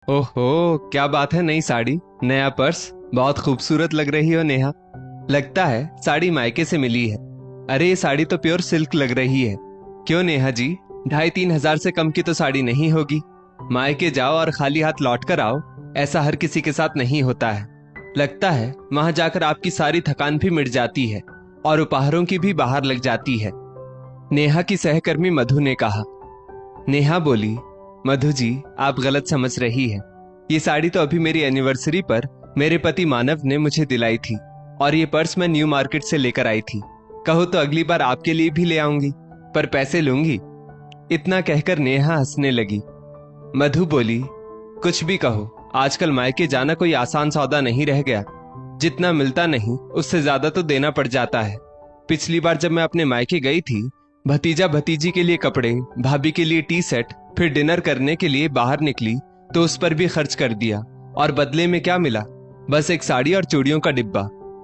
ओहो, क्या बात है। नई साड़ी, नया पर्स, बहुत खूबसूरत लग रही हो नेहा। लगता है साड़ी मायके से मिली है। अरे ये साड़ी तो प्योर सिल्क लग रही है। क्यों नेहा जी, 2,500-3,000 से कम की तो साड़ी नहीं होगी। मायके जाओ और खाली हाथ लौट कर आओ, ऐसा हर किसी के साथ नहीं होता है। लगता है वहां जाकर आपकी सारी थकान भी मिट जाती है और उपहारों की भी बाहर लग जाती है, नेहा की सहकर्मी मधु ने कहा। नेहा बोली, मधु जी आप गलत समझ रही हैं। ये साड़ी तो अभी मेरी एनिवर्सरी पर मेरे पति मानव ने मुझे दिलाई थी और ये पर्स मैं न्यू मार्केट से लेकर आई थी। कहो तो अगली बार आपके लिए भी ले आऊंगी, पर पैसे लूंगी। इतना कहकर नेहा हंसने लगी। मधु बोली, कुछ भी कहो, आजकल मायके जाना कोई आसान सौदा नहीं रह गया। जितना मिलता नहीं उससे ज्यादा तो देना पड़ जाता है। पिछली बार जब मैं अपने मायके गई थी, भतीजा भतीजी के लिए कपड़े, भाभी के लिए टी सेट, फिर डिनर करने के लिए बाहर निकली तो उस पर भी खर्च कर दिया। और बदले में क्या मिला? बस एक साड़ी और चूड़ियों का डिब्बा।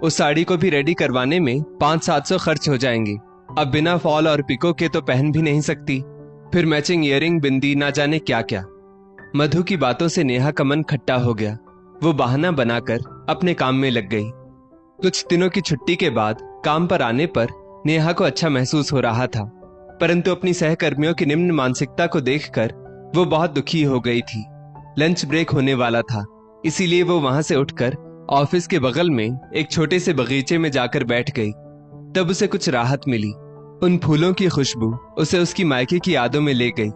उस साड़ी को भी रेडी करवाने में 500-700 खर्च हो जाएंगे। अब बिना फॉल और पिको के तो पहन भी नहीं सकती, फिर मैचिंग ईयरिंग, बिंदी, ना जाने क्या क्या। मधु की बातों से नेहा का मन खट्टा हो गया। वो बहाना बनाकर अपने काम में लग गई। कुछ दिनों की छुट्टी के बाद काम पर आने पर नेहा को अच्छा महसूस हो रहा था, परंतु अपनी सहकर्मियों की निम्न मानसिकता को देखकर वो बहुत दुखी हो गई थी। लंच ब्रेक होने वाला था, इसीलिए वो वहां से उठकर ऑफिस के बगल में एक छोटे से बगीचे में जाकर बैठ गई। तब उसे कुछ राहत मिली। उन फूलों की खुशबू उसे उसकी मायके की यादों में ले गई।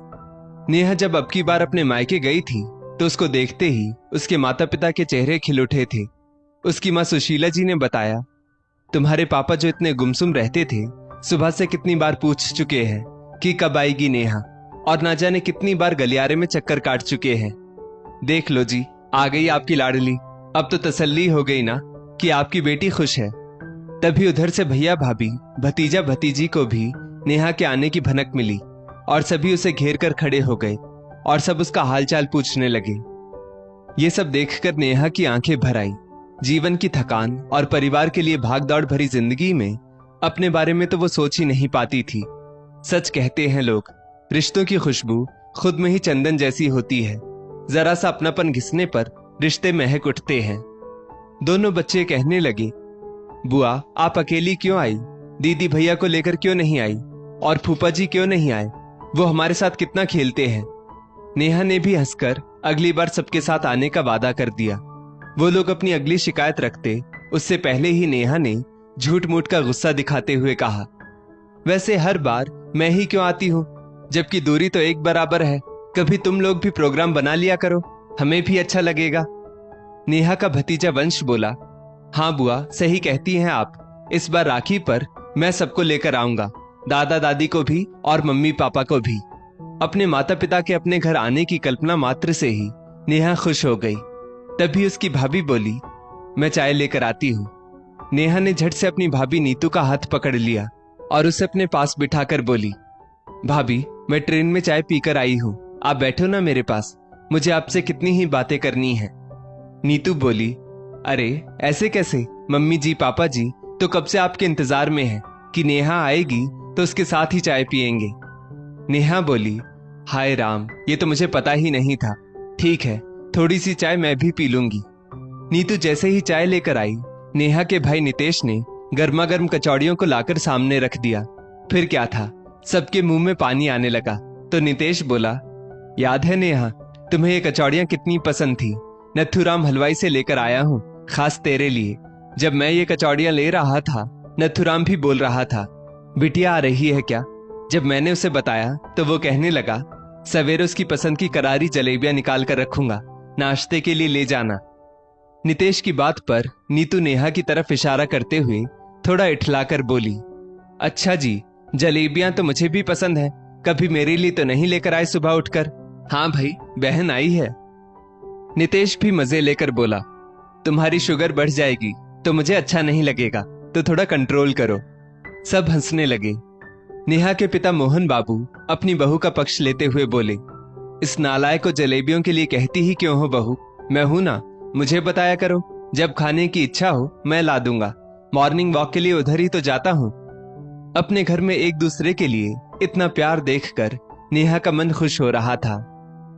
नेहा जब अब की बार अपने मायके गई थी तो उसको देखते ही उसके माता पिता के चेहरे खिल उठे थे। उसकी माँ सुशीला जी ने बताया, तुम्हारे पापा जो इतने गुमसुम रहते थे, सुबह से कितनी बार पूछ चुके हैं कि कब आएगी नेहा, और ना जाने कितनी बार गलियारे में चक्कर काट चुके हैं। देख लो जी, आ गई आपकी लाडली। अब तो तसल्ली हो गई ना कि आपकी बेटी खुश है। तभी उधर से भैया भाभी, भतीजा भतीजी को भी नेहा के आने की भनक मिली और सभी उसे घेर कर खड़े हो गए और सब उसका हालचाल पूछने लगे। ये सब देखकर नेहा की आंखें भर आई। जीवन की थकान और परिवार के लिए भागदौड़ भरी जिंदगी में अपने बारे में तो वो सोच ही नहीं पाती थी। सच कहते हैं लोग, रिश्तों की खुशबू खुद में ही चंदन जैसी होती है। जरा सा अपनापन घिसने पर रिश्ते महक उठते हैं। दोनों बच्चे कहने लगे, बुआ आप अकेली क्यों आई? दीदी भैया को लेकर क्यों नहीं आई? और फूफा जी क्यों नहीं आए? वो हमारे साथ कितना खेलते हैं। नेहा ने भी हंसकर अगली बार सबके साथ आने का वादा कर दिया। वो लोग अपनी अगली शिकायत रखते उससे पहले ही नेहा ने झूठ मूठ का गुस्सा दिखाते हुए कहा, वैसे हर बार मैं ही क्यों आती हूँ, जबकि दूरी तो एक बराबर है। कभी तुम लोग भी प्रोग्राम बना लिया करो, हमें भी अच्छा लगेगा। नेहा का भतीजा वंश बोला, हाँ बुआ सही कहती हैं आप। इस बार राखी पर मैं सबको लेकर आऊंगा, दादा दादी को भी और मम्मी पापा को भी। अपने माता पिता के अपने घर आने की कल्पना मात्र से ही नेहा खुश हो गई। तभी उसकी भाभी बोली, मैं चाय लेकर आती हूँ। नेहा ने झट से अपनी भाभी नीतू का हाथ पकड़ लिया और उसे अपने पास बिठाकर बोली, भाभी मैं ट्रेन में चाय पीकर आई हूँ, आप बैठो ना मेरे पास, मुझे आपसे कितनी ही बातें करनी है। नीतू बोली, अरे ऐसे कैसे, मम्मी जी पापा जी तो कब से आपके इंतजार में हैं कि नेहा आएगी तो उसके साथ ही चाय पियेंगे। नेहा बोली, हाय राम, ये तो मुझे पता ही नहीं था। ठीक है, थोड़ी सी चाय मैं भी पी लूंगी। नीतू जैसे ही चाय लेकर आई, नेहा के भाई नितेश ने गर्मा गर्म कचौड़ियों को लाकर सामने रख दिया। फिर क्या था, सबके मुंह में पानी आने लगा। तो नितेश बोला, याद है नेहा, तुम्हें ये कचौड़ियां कितनी पसंद थी। नथुराम हलवाई से लेकर आया हूँ खास तेरे लिए। जब मैं ये कचौड़ियां ले रहा था, नथुराम भी बोल रहा था, बिटिया आ रही है क्या? जब मैंने उसे बताया तो वो कहने लगा, सवेरे उसकी पसंद की करारी जलेबियां निकाल कर रखूंगा, नाश्ते के लिए ले जाना। नितेश की बात पर नीतू नेहा की तरफ इशारा करते हुए थोड़ा इठलाकर बोली, अच्छा जी, जलेबियां तो मुझे भी पसंद है, कभी मेरे लिए तो नहीं लेकर आए सुबह उठकर। हाँ भाई, बहन आई है। नितेश भी मजे लेकर बोला, तुम्हारी शुगर बढ़ जाएगी तो मुझे अच्छा नहीं लगेगा, तो थोड़ा कंट्रोल करो। सब हंसने लगे। नेहा के पिता मोहन बाबू अपनी बहू का पक्ष लेते हुए बोले, इस नालायक को जलेबियों के लिए कहती ही क्यों हो बहू? मैं हूं ना, मुझे बताया करो, जब खाने की इच्छा हो मैं ला दूंगा। मॉर्निंग वॉक के लिए उधर ही तो जाता हूं। अपने घर में एक दूसरे के लिए इतना प्यार देखकर नेहा का मन खुश हो रहा था।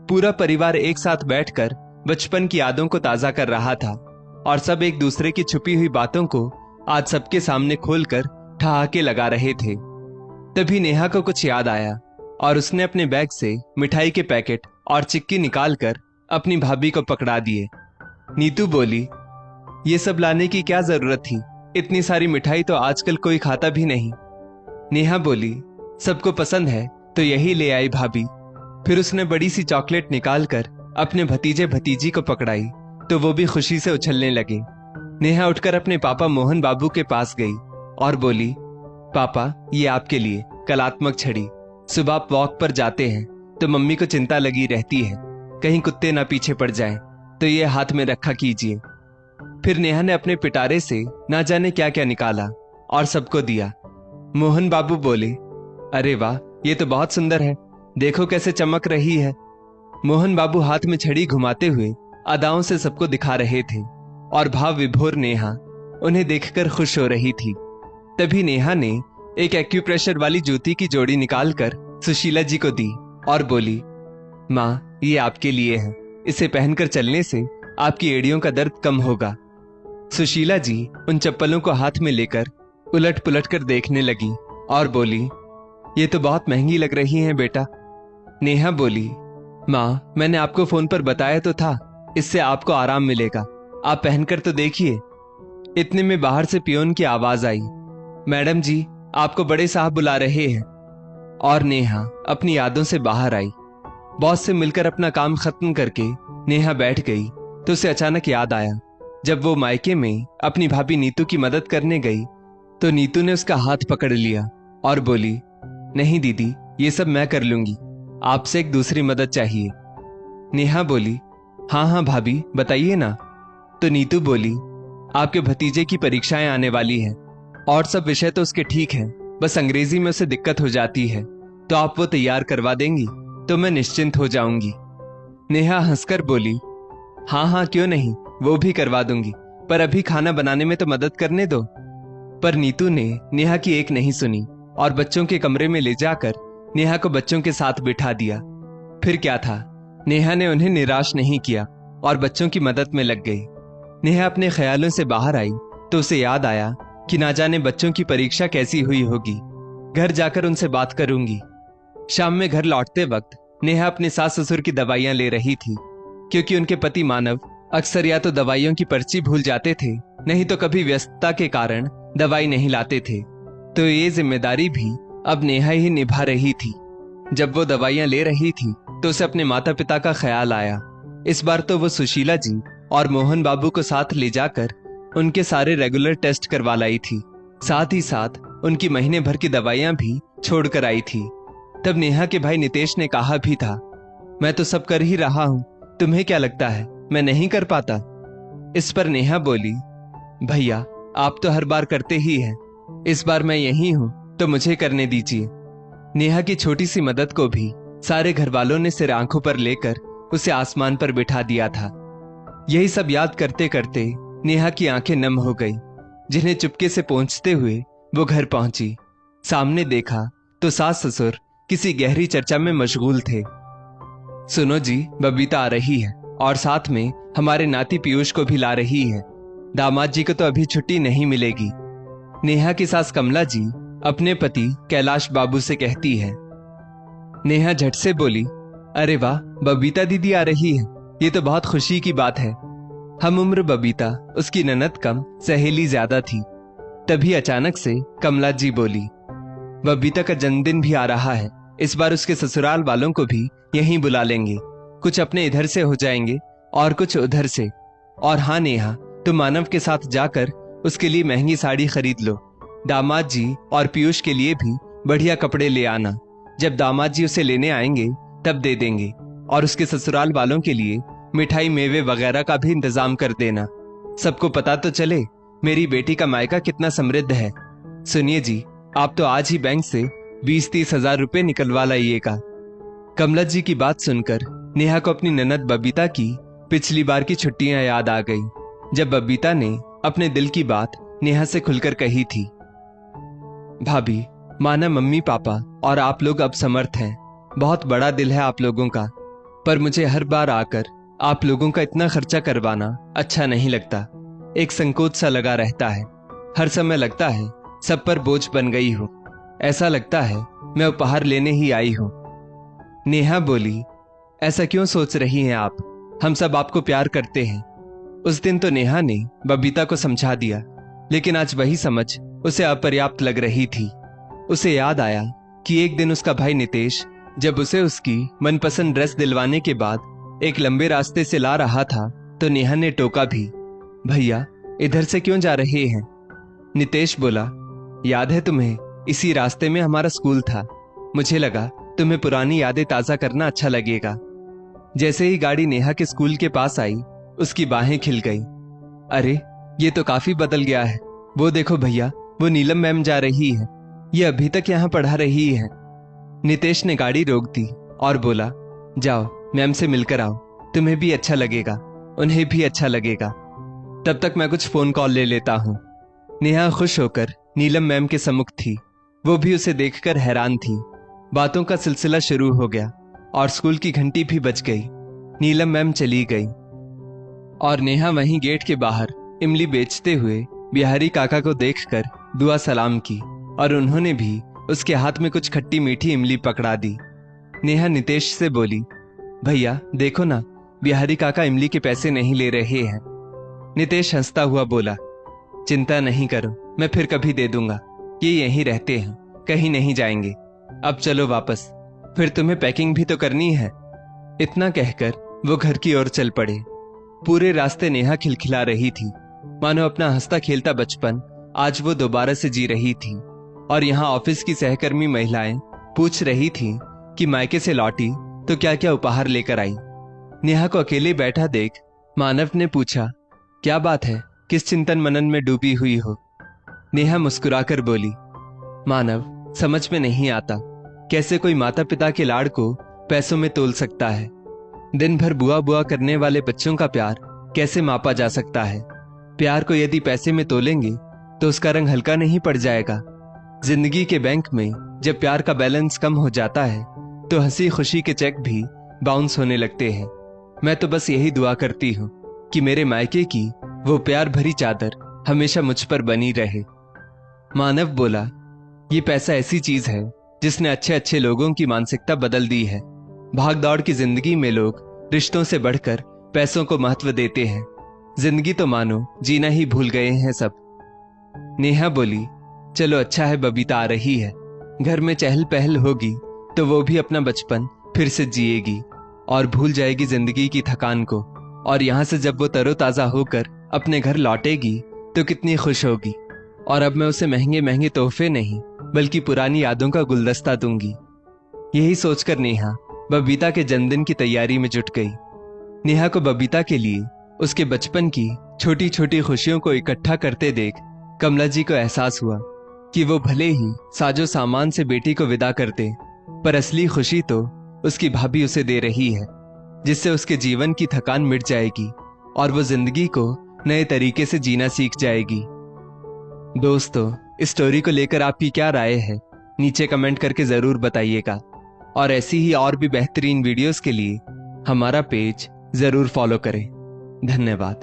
पूरा परिवार एक साथ बैठकर बचपन की यादों को ताजा कर रहा था और सब एक दूसरे की छुपी हुई बातों को आज सबके सामने खोलकर ठहाके लगा रहे थे। तभी नेहा को कुछ याद आया और उसने अपने बैग से मिठाई के पैकेट और चिक्की निकालकर अपनी भाभी को पकड़ा दिए। नीतू बोली, ये सब लाने की क्या जरूरत थी? इतनी सारी मिठाई तो आजकल कोई खाता भी नहीं। नेहा बोली, सबको पसंद है तो यही ले आई भाभी। फिर उसने बड़ी सी चॉकलेट निकालकर अपने भतीजे भतीजी को पकड़ाई तो वो भी खुशी से उछलने लगे। नेहा उठकर अपने पापा मोहन बाबू के पास गई और बोली, पापा ये आपके लिए कलात्मक छड़ी। सुबह आप वॉक पर जाते हैं तो मम्मी को चिंता लगी रहती है कहीं कुत्ते ना पीछे पड़ जाएं, तो ये हाथ में रखा कीजिए। फिर नेहा ने अपने पिटारे से ना जाने क्या क्या निकाला और सबको दिया। मोहन बाबू बोले, अरे वाह, ये तो बहुत सुंदर है, देखो कैसे चमक रही है। मोहन बाबू हाथ में छड़ी घुमाते हुए अदाओं से सबको दिखा रहे थे और भाव विभोर नेहा उन्हें देखकर खुश हो रही थी। तभी नेहा ने एक एक्यूप्रेशर वाली जूती की जोड़ी निकालकर सुशीला जी को दी और बोली, माँ ये आपके लिए है, इसे पहनकर चलने से आपकी एड़ियों का दर्द कम होगा। सुशीला जी उन चप्पलों को हाथ में लेकर उलट पुलट कर देखने लगी और बोली, ये तो बहुत महंगी लग रही हैं बेटा। नेहा बोली, माँ मैंने आपको फोन पर बताया तो था, इससे आपको आराम मिलेगा, आप पहनकर तो देखिए। इतने में बाहर से पियोन की आवाज आई, मैडम जी आपको बड़े साहब बुला रहे हैं। और नेहा अपनी यादों से बाहर आई। बॉस से मिलकर अपना काम खत्म करके नेहा बैठ गई तो उसे अचानक याद आया, जब वो मायके में अपनी भाभी नीतू की मदद करने गई तो नीतू ने उसका हाथ पकड़ लिया और बोली, नहीं दीदी ये सब मैं कर लूंगी, आपसे एक दूसरी मदद चाहिए। नेहा बोली, हाँ हाँ भाभी बताइए ना। तो नीतू बोली, आपके भतीजे की परीक्षाएं आने वाली हैं और सब विषय तो उसके ठीक हैं, बस अंग्रेजी में उसे दिक्कत हो जाती है, तो आप वो तैयार करवा देंगी तो मैं निश्चिंत हो जाऊंगी। नेहा हंसकर बोली, हाँ हाँ क्यों नहीं, वो भी करवा दूंगी, पर अभी खाना बनाने में तो मदद करने दो। पर नीतू ने नेहा की एक नहीं सुनी और बच्चों के कमरे में ले जाकर नेहा को बच्चों के साथ बिठा दिया। फिर क्या था, नेहा ने उन्हें निराश नहीं किया और बच्चों की मदद में लग गई। नेहा अपने ख्यालों से बाहर आई तो उसे याद आया कि ना जाने बच्चों की परीक्षा कैसी हुई होगी, घर जाकर उनसे बात करूंगी। शाम में घर लौटते वक्त नेहा अपने सास ससुर की दवाइयां ले रही थी, क्योंकि उनके पति मानव अक्सर या तो दवाइयों की पर्ची भूल जाते थे, नहीं तो कभी व्यस्तता के कारण दवाई नहीं लाते थे, तो ये जिम्मेदारी भी अब नेहा ही निभा रही थी। जब वो दवाइयां ले रही थी तो उसे अपने माता पिता का ख्याल आया। इस बार तो वो सुशीला जी और मोहन बाबू को साथ ले जाकर उनके सारे रेगुलर टेस्ट करवा लाई थी, साथ ही साथ उनकी महीने भर की दवाइयां भी छोड़ कर आई थी। तब नेहा के भाई नितेश ने कहा भी था, मैं तो सब कर ही रहा हूं, तुम्हें क्या लगता है मैं नहीं कर पाता? इस पर नेहा बोली, भैया आप तो हर बार करते ही हैं, इस बार मैं यही हूं तो मुझे करने दीजिए। नेहा की छोटी सी मदद को भी सारे घर वालों ने सिर आंखों पर लेकर उसे आसमान पर बिठा दिया था। यही सब याद करते करते नेहा की आंखें नम हो गई, जिन्हें चुपके से पहुंचते हुए वो घर पहुंची। सामने देखा तो सास ससुर किसी गहरी चर्चा में मशगूल थे। सुनो जी, बबीता आ रही है और साथ में हमारे नाती पीयूष को भी ला रही है, दामाद जी को तो अभी छुट्टी नहीं मिलेगी। नेहा की सास कमला जी अपने पति कैलाश बाबू से कहती है। नेहा झट से बोली, अरे वाह, बबीता दीदी आ रही है, ये तो बहुत खुशी की बात है। हम उम्र बबीता उसकी ननद कम सहेली ज्यादा थी। तभी अचानक से कमला जी बोली, बबीता का जन्मदिन भी आ रहा है, इस बार उसके ससुराल वालों को भी यहीं बुला लेंगे, कुछ अपने इधर से हो जाएंगे और कुछ उधर से। और हाँ नेहा, तुम मानव के साथ जाकर उसके लिए महंगी साड़ी खरीद लो, दामाद जी और पीयूष के लिए भी बढ़िया कपड़े ले आना, जब दामाद जी उसे लेने आएंगे तब दे देंगे, और उसके ससुराल वालों के लिए मिठाई मेवे वगैरह का भी इंतजाम कर देना, सबको पता तो चले मेरी बेटी का मायका कितना समृद्ध है। सुनिए जी, आप तो आज ही बैंक से 20-30 हजार रुपए निकलवा लाइएगा। कमला जी की बात सुनकर नेहा को अपनी ननद बबीता की पिछली बार की छुट्टियां याद आ गई, जब बबीता ने अपने दिल की बात नेहा से खुलकर कही थी। भाभी, माना मम्मी पापा और आप लोग अब समर्थ हैं, बहुत बड़ा दिल है आप लोगों का, पर मुझे हर बार आकर आप लोगों का इतना खर्चा करवाना अच्छा नहीं लगता। एक संकोच सा लगा रहता है। हर समय लगता है सब पर बोझ बन गई हूँ। ऐसा लगता है मैं उपहार लेने ही आई हूँ। नेहा बोली, ऐसा क्यों सोच रही हैं आप? हम सब आपको प्यार करते हैं। उस दिन तो नेहा ने बबीता को समझा दिया, लेकिन आज वही समझ उसे अपर्याप्त लग रही थी। उसे याद आया कि एक दिन उसका भाई नितेश जब उसे उसकी मनपसंद ड्रेस दिलवाने के बाद एक लंबे रास्ते से ला रहा था तो नेहा ने टोका भी, भैया इधर से क्यों जा रहे हैं? नितेश बोला, याद है तुम्हें, इसी रास्ते में हमारा स्कूल था। मुझे लगा तुम्हें पुरानी यादें ताजा करना अच्छा लगेगा। जैसे ही गाड़ी नेहा के स्कूल के पास आई, उसकी बाहें खिल गई। अरे ये तो काफी बदल गया है। वो देखो भैया, वो नीलम मैम जा रही है। ये अभी तक यहाँ पढ़ा रही है। नितेश ने गाड़ी रोक दी और बोला, जाओ मैम से मिलकर आओ, तुम्हें भी अच्छा लगेगा, उन्हें भी अच्छा लगेगा। तब तक मैं कुछ फोन कॉल ले लेता हूँ। नेहा खुश होकर नीलम मैम के सम्मुख थी। वो भी उसे देखकर हैरान थी। बातों का सिलसिला शुरू हो गया और स्कूल की घंटी भी बज गई। नीलम मैम चली गई और नेहा वहीं गेट के बाहर इमली बेचते हुए बिहारी काका को देखकर दुआ सलाम की और उन्होंने भी उसके हाथ में कुछ खट्टी मीठी इमली पकड़ा दी। नेहा नितेश से बोली, भैया देखो ना, बिहारी काका इमली के पैसे नहीं ले रहे हैं। नितेश हंसता हुआ बोला, चिंता नहीं करो, मैं फिर कभी दे दूंगा। ये यहीं रहते हैं, कहीं नहीं जाएंगे। अब चलो वापस, फिर तुम्हें पैकिंग भी तो करनी है। इतना कहकर वो घर की ओर चल पड़े। पूरे रास्ते नेहा खिलखिला रही थी, मानो अपना हंसता खेलता बचपन आज वो दोबारा से जी रही थी। और यहाँ ऑफिस की सहकर्मी महिलाएं पूछ रही थी कि मायके से लौटी तो क्या क्या उपहार लेकर आई। नेहा को अकेले बैठा देख मानव ने पूछा, क्या बात है, किस चिंतन मनन में डूबी हुई हो? नेहा मुस्कुराकर बोली, मानव समझ में नहीं आता कैसे कोई माता पिता के लाड़ को पैसों में तोल सकता है। दिन भर बुआ बुआ करने वाले बच्चों का प्यार कैसे मापा जा सकता है? प्यार को यदि पैसे में तोलेंगे तो उसका रंग हल्का नहीं पड़ जाएगा। जिंदगी के बैंक में जब प्यार का बैलेंस कम हो जाता है तो हंसी खुशी के चेक भी बाउंस होने लगते हैं। मैं तो बस यही दुआ करती हूँ कि मेरे मायके की वो प्यार भरी चादर हमेशा मुझ पर बनी रहे। मानव बोला, ये पैसा ऐसी चीज है जिसने अच्छे अच्छे लोगों की मानसिकता बदल दी है। भाग दौड़ की जिंदगी में लोग रिश्तों से बढ़कर पैसों को महत्व देते हैं। जिंदगी तो मानो जीना ही भूल गए हैं सब। नेहा बोली, चलो अच्छा है बबीता आ रही है, घर में चहल पहल होगी तो वो भी अपना बचपन फिर से जिएगी और भूल जाएगी जिंदगी की थकान को। और यहाँ से जब वो तरोताजा होकर अपने घर लौटेगी तो कितनी खुश होगी। और अब मैं उसे महंगे महंगे तोहफे नहीं बल्कि पुरानी यादों का गुलदस्ता दूंगी। यही सोचकर नेहा बबीता के जन्मदिन की तैयारी में जुट गई। नेहा को बबीता के लिए उसके बचपन की छोटी छोटी खुशियों को इकट्ठा करते देख कमला जी को एहसास हुआ कि वो भले ही साजो सामान से बेटी को विदा करते, पर असली खुशी तो उसकी भाभी उसे दे रही है, जिससे उसके जीवन की थकान मिट जाएगी और वो जिंदगी को नए तरीके से जीना सीख जाएगी। दोस्तों, इस स्टोरी को लेकर आपकी क्या राय है? नीचे कमेंट करके जरूर बताइएगा। और ऐसी ही और भी बेहतरीन वीडियोस के लिए हमारा पेज जरूर फॉलो करें। धन्यवाद।